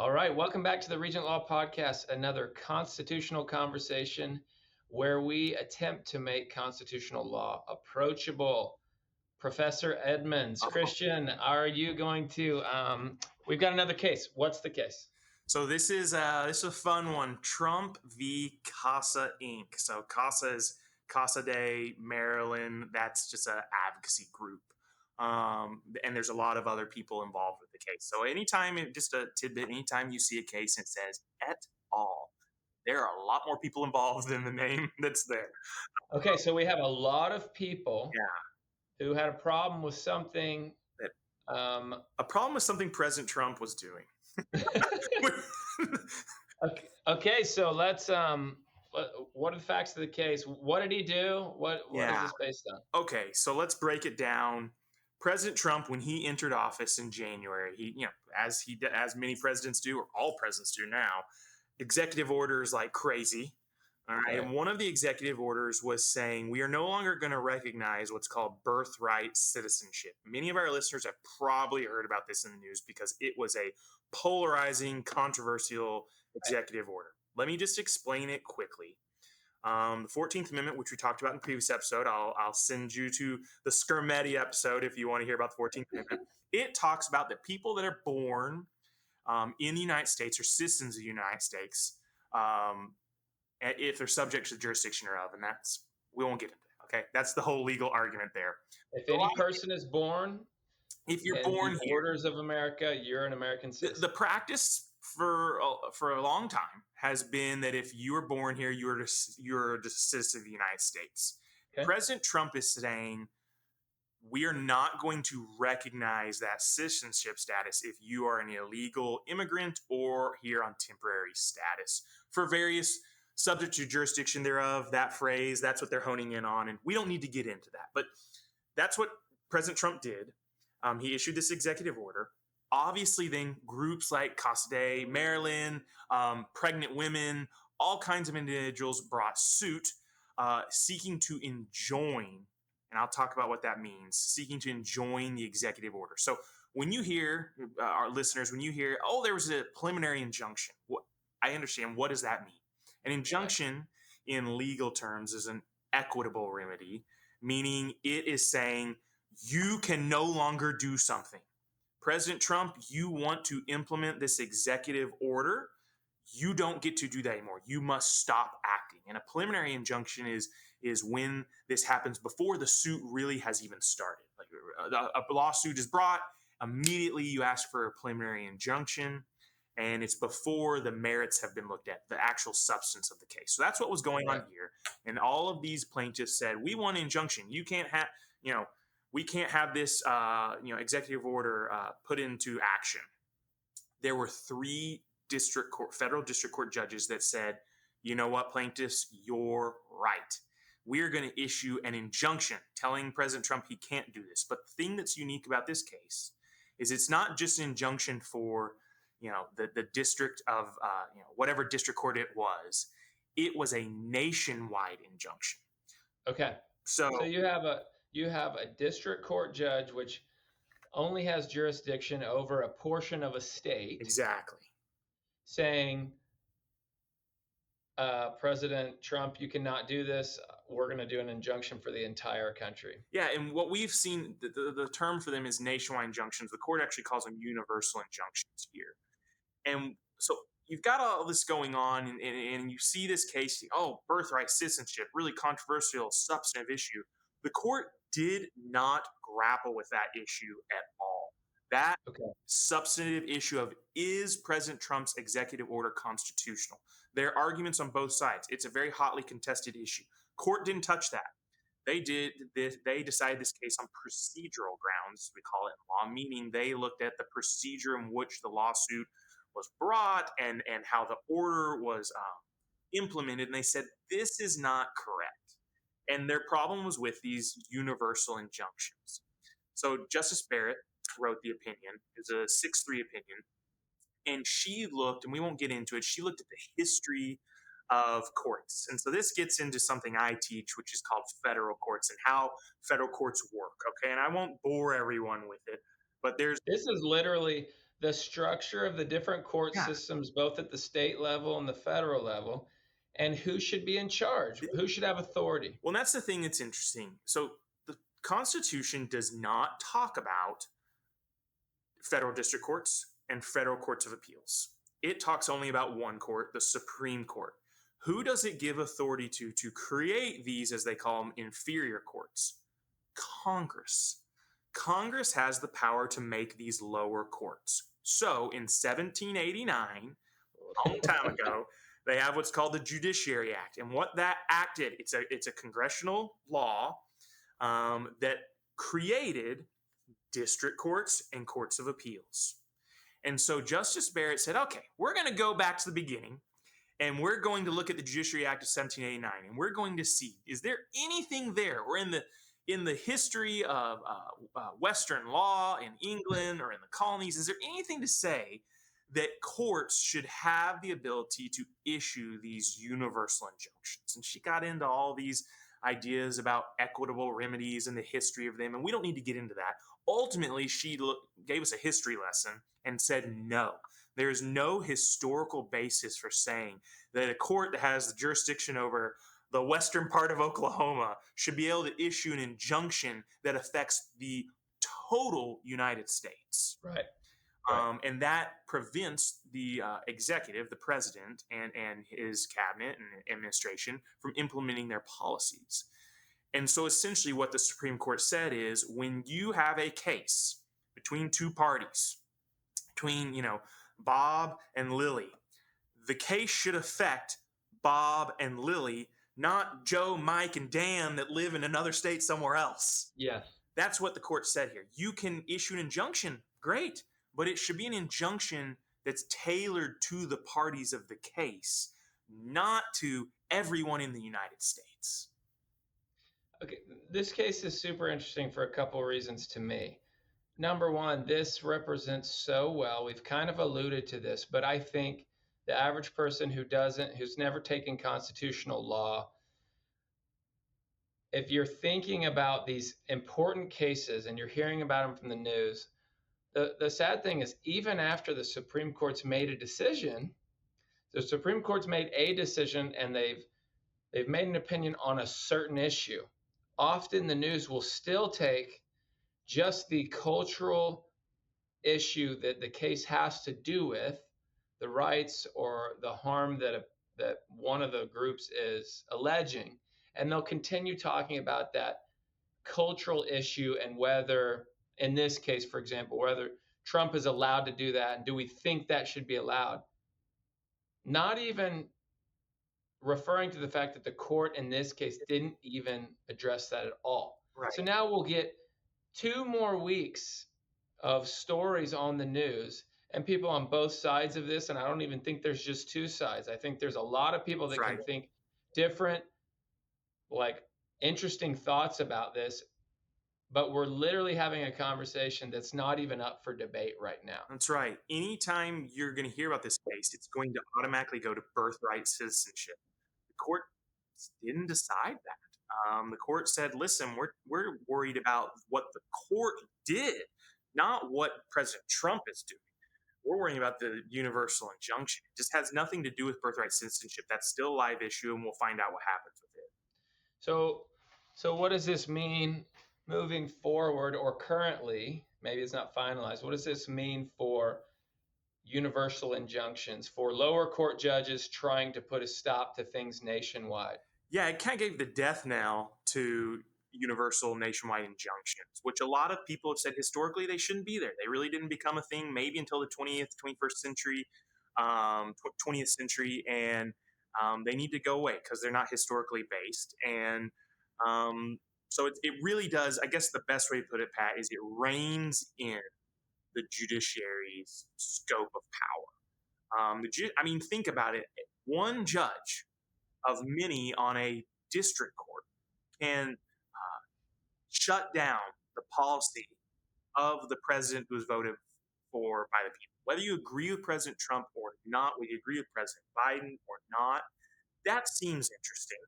All right, welcome back to the Regent Law Podcast, another constitutional conversation where we attempt to make constitutional law approachable. Professor Edmonds, Oh, Christian, are you going to? We've got another case. What's the case? so this is a fun one. Trump v. Casa Inc. So Casa is Casa de Maryland. That's just an advocacy group, and there's a lot of other people involved with the case. So just a tidbit. Anytime you see a case and it says et al., there are a lot more people involved than the name that's there. Okay, so we have a lot of people Yeah, who had a problem with something. that Um, a problem with something President Trump was doing. okay, so let's. What are the facts of the case? What did he do? What is Yeah. this based on? Okay, so let's break it down. President Trump, when he entered office in January, as many presidents do, or all presidents do now, executive orders like crazy. All right, Okay. and one of the executive orders was saying we are no longer going to recognize what's called birthright citizenship. Many of our listeners have probably heard about this in the news because it was a polarizing, controversial executive order. Let me just explain it quickly. The 14th Amendment, which we talked about in the previous episode, I'll send you to the Skirmetti episode if you want to hear about the 14th Amendment. It talks about that people that are born in the United States or citizens of the United States, if they're subject to the jurisdiction thereof, and we won't get into that. Okay, that's the whole legal argument there. If So any person is born if you're in the born here, borders of America, you're an American the citizen. practice for a long time has been that if you were born here, you're a citizen of the United States. Okay. President Trump is saying we are not going to recognize that citizenship status if you are an illegal immigrant or here on temporary status for various subject to jurisdiction thereof. That phrase, that's what they're honing in on, and we don't need to get into that. But that's what President Trump did. He issued this executive order. Obviously, then groups like Casa de Maryland, pregnant women, all kinds of individuals brought suit seeking to enjoin, and I'll talk about what that means, seeking to enjoin the executive order. So when you hear, our listeners, when you hear, oh, there was a preliminary injunction, I understand. What does that mean? An injunction in legal terms is an equitable remedy, meaning it is saying you can no longer do something. President Trump, you want to implement this executive order. You don't get to do that anymore. You must stop acting. And a preliminary injunction is when this happens before the suit really has even started. Like a lawsuit is brought, immediately you ask for a preliminary injunction, and it's before the merits have been looked at, the actual substance of the case. So that's what was going on here. And all of these plaintiffs said, we want an injunction. You can't have, we can't have this, executive order put into action. There were three federal district court judges that said, you know what, plaintiffs, you're right. We're going to issue an injunction telling President Trump he can't do this. But the thing that's unique about this case is it's not just an injunction for, the district of, whatever district court it was. It was a nationwide injunction. Okay. So you have a district court judge which only has jurisdiction over a portion of a state. Exactly. Saying, President Trump, you cannot do this. We're going to do an injunction for the entire country. Yeah, and what we've seen, the term for them is nationwide injunctions. The court actually calls them universal injunctions here. And so you've got all this going on, and you see this case, birthright citizenship, really controversial, substantive issue. The court did not grapple with that issue at all. That substantive issue of, is President Trump's executive order constitutional? There are arguments on both sides. It's a very hotly contested issue. Court didn't touch that. They decided this case on procedural grounds, we call it in law, meaning they looked at the procedure in which the lawsuit was brought and how the order was implemented, and they said this is not correct. And their problem was with these universal injunctions. So Justice Barrett wrote the opinion. It's a 6-3 opinion, and she looked, and we won't get into it, she looked at the history of courts. And so this gets into something I teach, which is called federal courts and how federal courts work. Okay, and I won't bore everyone with it, but this is literally the structure of the different court Yeah. systems, both at the state level and the federal level, and who should be in charge, who should have authority. Well, that's the thing that's interesting. So the Constitution does not talk about federal district courts and federal courts of appeals. It talks only about one court, the Supreme Court. Who does it give authority to create these, as they call them, inferior courts? Congress. Congress has the power to make these lower courts. So in 1789, a long time ago, they have what's called the Judiciary Act. And what that act did, it's a congressional law that created district courts and courts of appeals. And so Justice Barrett said, okay, we're going to go back to the beginning and we're going to look at the Judiciary Act of 1789 and we're going to see, is there anything there or in the history of Western law in England or in the colonies, is there anything to say that courts should have the ability to issue these universal injunctions? And she got into all these ideas about equitable remedies and the history of them, and we don't need to get into that. Ultimately, she gave us a history lesson and said no. There is no historical basis for saying that a court that has the jurisdiction over the western part of Oklahoma should be able to issue an injunction that affects the total United States. Right. Right. And that prevents the executive, the president, and his cabinet and administration from implementing their policies. And so essentially what the Supreme Court said is when you have a case between two parties, between, Bob and Lily, the case should affect Bob and Lily, not Joe, Mike, and Dan that live in another state somewhere else. Yes. That's what the court said here. You can issue an injunction, great, but it should be an injunction that's tailored to the parties of the case, not to everyone in the United States. Okay, this case is super interesting for a couple of reasons to me. Number one, this represents so well, we've kind of alluded to this, but I think the average person who's never taken constitutional law, if you're thinking about these important cases and you're hearing about them from the news, the sad thing is even after the Supreme Court's made a decision, the Supreme Court's made a decision and they've made an opinion on a certain issue. Often the news will still take just the cultural issue that the case has to do with, the rights or the harm that one of the groups is alleging, and they'll continue talking about that cultural issue and whether, in this case, for example, whether Trump is allowed to do that and do we think that should be allowed? Not even referring to the fact that the court in this case didn't even address that at all. Right. So now we'll get 2 more weeks of stories on the news and people on both sides of this. And I don't even think there's just 2 sides. I think there's a lot of people that Right. can think different, like interesting thoughts about this. But we're literally having a conversation that's not even up for debate right now. That's right. Anytime you're going to hear about this case, it's going to automatically go to birthright citizenship. The court didn't decide that. The court said, listen, we're worried about what the court did, not what President Trump is doing. We're worrying about the universal injunction. It just has nothing to do with birthright citizenship. That's still a live issue, and we'll find out what happens with it. So what does this mean moving forward or currently? Maybe it's not finalized. What does this mean for universal injunctions, for lower court judges trying to put a stop to things nationwide? Yeah, it kind of gave the death knell to universal nationwide injunctions, which a lot of people have said historically they shouldn't be there. They really didn't become a thing maybe until the 21st century, 20th century, and they need to go away because they're not historically based. And so it really does, I guess the best way to put it, Pat, is it reins in the judiciary's scope of power. Think about it. One judge of many on a district court can shut down the policy of the president who was voted for by the people. Whether you agree with President Trump or not, whether you agree with President Biden or not, that seems interesting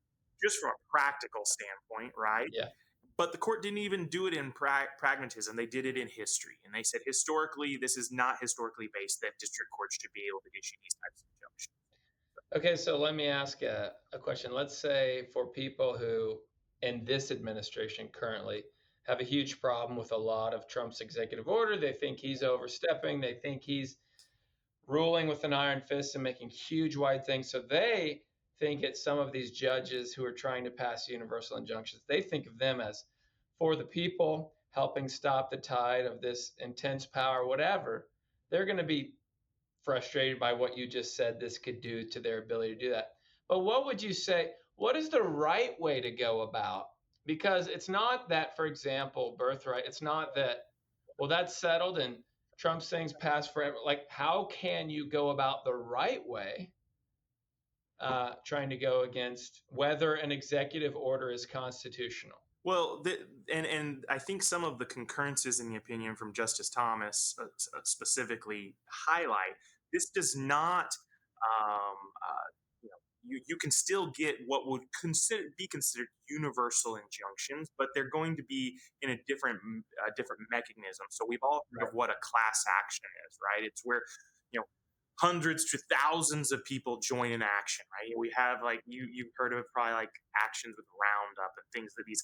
just from a practical standpoint, right? Yeah. But the court didn't even do it in pragmatism. They did it in history. And they said, historically, this is not historically based that district courts should be able to issue these types of injunctions. Okay, so let me ask a question. Let's say for people who in this administration currently have a huge problem with a lot of Trump's executive order, they think he's overstepping, they think he's ruling with an iron fist and making huge wide things. So they think it's some of these judges who are trying to pass universal injunctions. They think of them as for the people, helping stop the tide of this intense power, whatever. They're going to be frustrated by what you just said this could do to their ability to do that. But what would you say? What is the right way to go about? Because it's not that, for example, birthright, it's not that, well, that's settled and Trump's things pass forever. Like, how can you go about the right way trying to go against whether an executive order is constitutional? Well, and I think some of the concurrences in the opinion from Justice Thomas specifically highlight this does not, um, you can still get what would be considered universal injunctions, but they're going to be in a different mechanism. So we've all heard Right. of what a class action is, right? It's where you know hundreds to thousands of people join in action, right? We have like you've heard of probably like actions with Roundup and things that these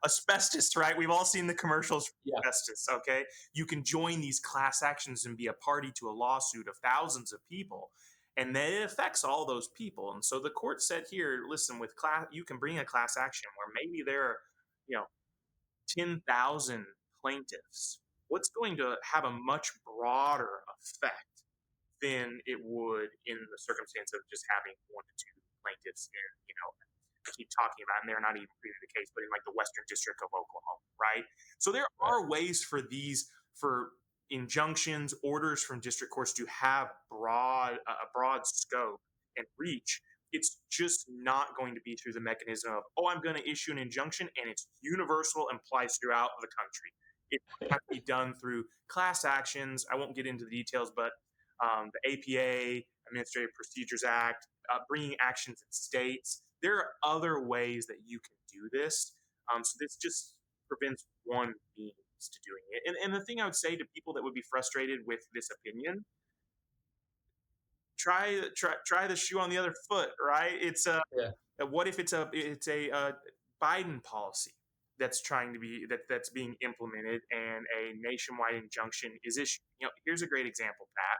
asbestos, right? We've all seen the commercials for Yeah. asbestos. Okay, you can join these class actions and be a party to a lawsuit of thousands of people, and then it affects all those people. And so the court said here, listen, with class, you can bring a class action where maybe there are, you know, 10,000 plaintiffs. What's going to have a much broader effect than it would in the circumstance of just having one to two plaintiffs in, I keep talking about, and they're not even really the case, but in like the Western District of Oklahoma, right? So there Right. are ways for injunctions, orders from district courts to have a broad scope and reach. It's just not going to be through the mechanism of, oh, I'm going to issue an injunction and it's universal and applies throughout the country. It has to be done through class actions. I won't get into the details, but the APA, Administrative Procedures Act, bringing actions in states. There are other ways that you can do this. So this just prevents one means to doing it. And the thing I would say to people that would be frustrated with this opinion, try the shoe on the other foot, right? It's Yeah. what if it's a Biden policy that's trying to be that's being implemented and a nationwide injunction is issued. Here's a great example, Pat.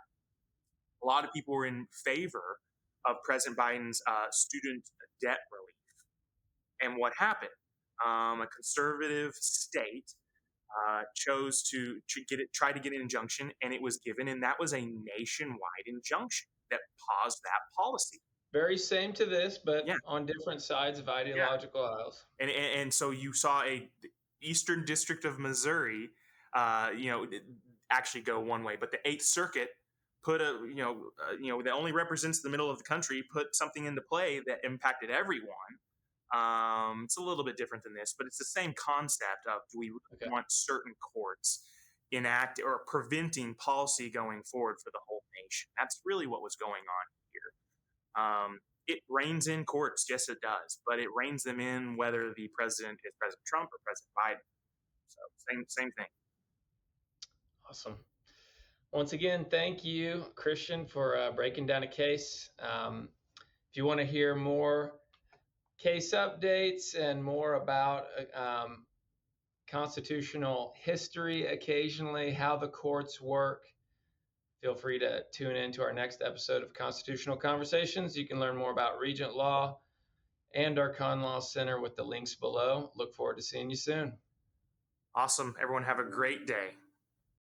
A lot of people were in favor of President Biden's student debt relief. And what happened? A conservative state chose to try to get an injunction, and it was given, and that was a nationwide injunction that paused that policy. Very same to this, but Yeah, on different sides of yeah. ideological aisles. And so you saw a Eastern District of Missouri, actually go one way, but the Eighth Circuit put that only represents the middle of the country, put something into play that impacted everyone. It's a little bit different than this, but it's the same concept of, do we Okay. want certain courts enact or preventing policy going forward for the whole nation? That's really what was going on here. It reins in courts, yes, it does, but it reins them in whether the president is President Trump or President Biden. So same thing. Awesome. Once again, thank you, Christian, for breaking down a case. If you want to hear more case updates and more about constitutional history occasionally, how the courts work, feel free to tune in to our next episode of Constitutional Conversations. You can learn more about Regent Law and our Con Law Center with the links below. Look forward to seeing you soon. Awesome. Everyone have a great day.